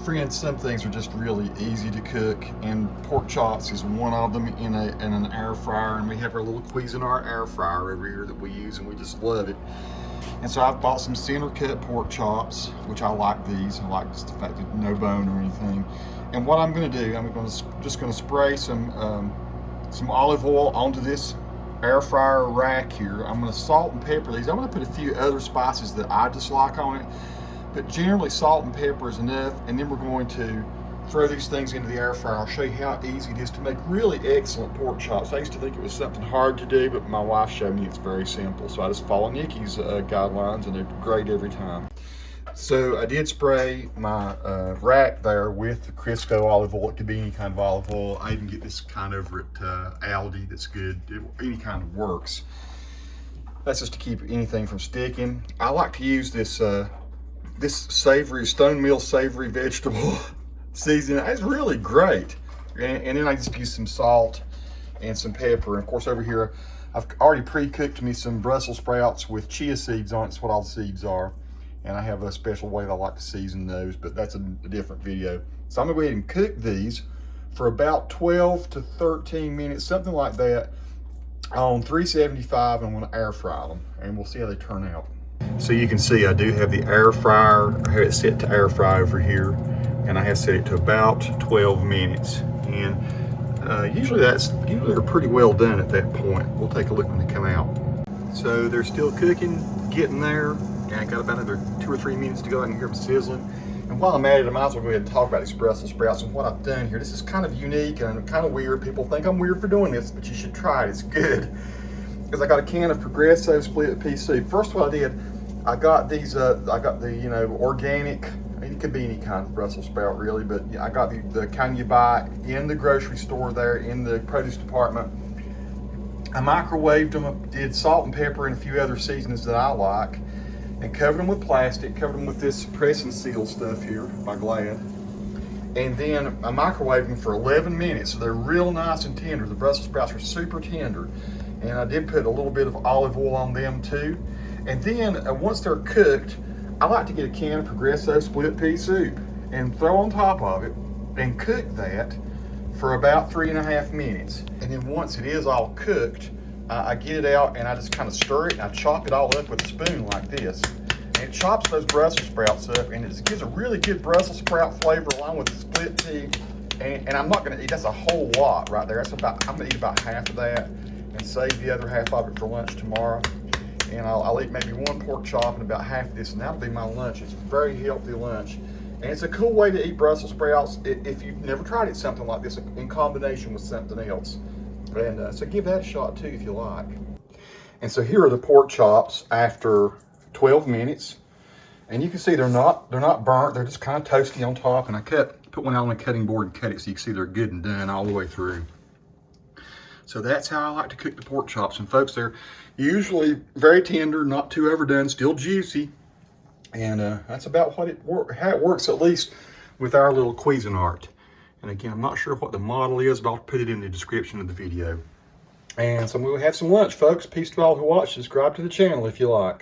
Friends, some things are just really easy to cook, and pork chops is one of them in an air fryer. And we have our little Cuisinart air fryer over here that we use, and we just love it. And so I've bought some center cut pork chops, which I like these. I like just the fact that no bone or anything. And what I'm going to do, I'm just going to spray some olive oil onto this air fryer rack here. I'm going to salt and pepper these. I'm going to put a few other spices that I just like on it, but generally salt and pepper is enough. And then we're going to throw these things into the air fryer. I'll show you how easy it is to make really excellent pork chops. I used to think it was something hard to do, but my wife showed me it's very simple. So I just follow Nikki's guidelines, and they're great every time. So I did spray my rack there with the Crisco olive oil. It could be any kind of olive oil. I even get this kind over at Aldi that's good. Any kind of works. That's just to keep anything from sticking. I like to use this this savory, Stone Mill savory vegetable seasoning. It's really great. And then I just use some salt and some pepper. And of course over here, I've already pre-cooked me some Brussels sprouts with chia seeds on it. That's what all the seeds are. And I have a special way that I like to season those, but that's a different video. So I'm gonna go ahead and cook these for about 12 to 13 minutes, something like that, on 375, and I'm gonna air fry them, and we'll see how they turn out. So you can see I do have the air fryer. I have it set to air fry over here, and I have set it to about 12 minutes. And usually they're pretty well done at that point. We'll take a look when they come out. So they're still cooking, getting there. And I got about another 2 or 3 minutes to go. I can hear them sizzling. And while I'm at it, I might as well go ahead and talk about these Brussels sprouts and what I've done here. This is kind of unique and kind of weird. People think I'm weird for doing this, but you should try it. It's good. Because I got a can of Progresso split pea soup. First, what I did, I got these. I got the organic. It could be any kind of Brussels sprout really, but I got the kind you buy in the grocery store there in the produce department. I microwaved them. Did salt and pepper and a few other seasonings that I like. And covered them with plastic, covered them with this press and seal stuff here by Glad. And then I microwaved them for 11 minutes, so they're real nice and tender. The Brussels sprouts are super tender. And I did put a little bit of olive oil on them too. And then once they're cooked, I like to get a can of Progresso split pea soup and throw on top of it and cook that for about 3.5 minutes. And then once it is all cooked, I get it out and I just kind of stir it and I chop it all up with a spoon like this. And it chops those Brussels sprouts up, and it just gives a really good Brussels sprout flavor along with the split pea. And I'm not gonna eat, that's a whole lot right there. I'm gonna eat about half of that and save the other half of it for lunch tomorrow. And I'll eat maybe one pork chop and about half of this, and that'll be my lunch. It's a very healthy lunch. And it's a cool way to eat Brussels sprouts if you've never tried it, something like this in combination with something else. And so give that a shot too if you like. And so here are the pork chops after 12 minutes. And you can see they're not burnt, they're just kind of toasty on top. And I put one out on a cutting board and cut it so you can see they're good and done all the way through. So that's how I like to cook the pork chops. And folks, they're usually very tender, not too overdone, still juicy. And that's about how it works, at least with our little Cuisinart. And again, I'm not sure what the model is, but I'll put it in the description of the video. And so we'll have some lunch, folks. Peace to all who watch. Subscribe to the channel if you like.